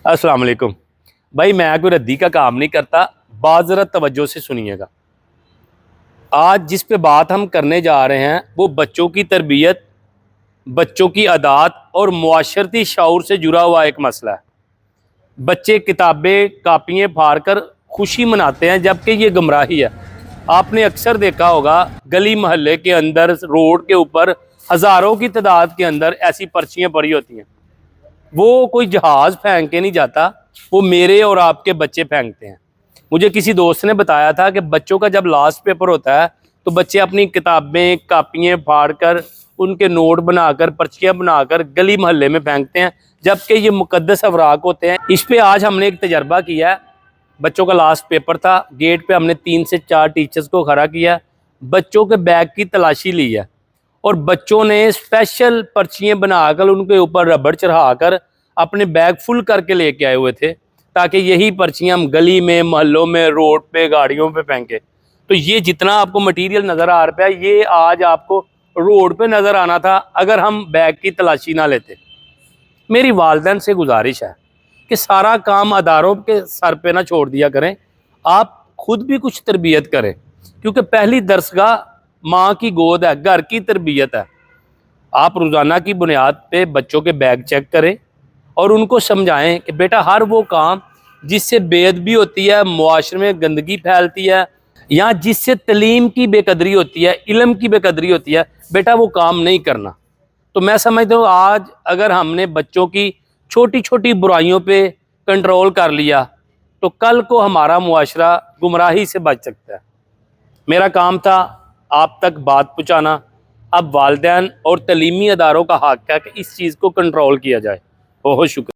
अस्सलाम वालेकुम भाई, मैं कोई रद्दी का काम नहीं करता। बाज़रा तवज्जो से सुनिएगा। आज जिस पे बात हम करने जा रहे हैं वो बच्चों की तरबियत, बच्चों की आदत और मुआशरती शऊर से जुड़ा हुआ एक मसला है। बच्चे किताबें कापियाँ फाड़ कर खुशी मनाते हैं, जबकि ये गुमराही है। आपने अक्सर देखा होगा गली महल्ले के अंदर, रोड के ऊपर हज़ारों की तादाद के अंदर ऐसी पर्चियाँ पड़ी होती हैं। वो कोई जहाज़ फेंक के नहीं जाता, वो मेरे और आपके बच्चे फेंकते हैं। मुझे किसी दोस्त ने बताया था कि बच्चों का जब लास्ट पेपर होता है तो बच्चे अपनी किताबें कापियाँ फाड़ कर, उनके नोट बनाकर, पर्चियाँ बनाकर गली मोहल्ले में फेंकते हैं, जबकि ये मुकद्दस अवराक होते हैं। इस पे आज हमने एक तजर्बा किया है। बच्चों का लास्ट पेपर था, गेट पे हमने 3 से 4 टीचर्स को खड़ा किया, बच्चों के बैग की तलाशी ली है और बच्चों ने स्पेशल पर्चियाँ बनाकर उनके ऊपर रबड़ चढ़ाकर अपने बैग फुल करके लेके आए हुए थे, ताकि यही पर्चियाँ हम गली में, मोहल्लों में, रोड पे, गाड़ियों पे फेंके। तो ये जितना आपको मटेरियल नज़र आ रहा है, ये आज आपको रोड पे नज़र आना था अगर हम बैग की तलाशी ना लेते। मेरी वालदैन से गुजारिश है कि सारा काम अदारों के सर पे ना छोड़ दिया करें, आप खुद भी कुछ तरबियत करें, क्योंकि पहली दरसगाह माँ की गोद है, घर की तरबियत है। आप रोज़ाना की बुनियाद पे बच्चों के बैग चेक करें और उनको समझाएं कि बेटा हर वो काम जिससे बेअदबी होती है, मुआशरे में गंदगी फैलती है, या जिससे तलीम की बेकदरी होती है, इल्म की बेकदरी होती है, बेटा वो काम नहीं करना। तो मैं समझता हूँ आज अगर हमने बच्चों की छोटी छोटी बुराइयों पे कंट्रोल कर लिया तो कल को हमारा मुआशरा गुमराही से बच सकता है। मेरा काम था आप तक बात पहुँचाना। अब वालिदैन और तलीमी अदारों का हक़ है कि इस चीज़ को कंट्रोल किया जाए। बहुत शुक्रिया।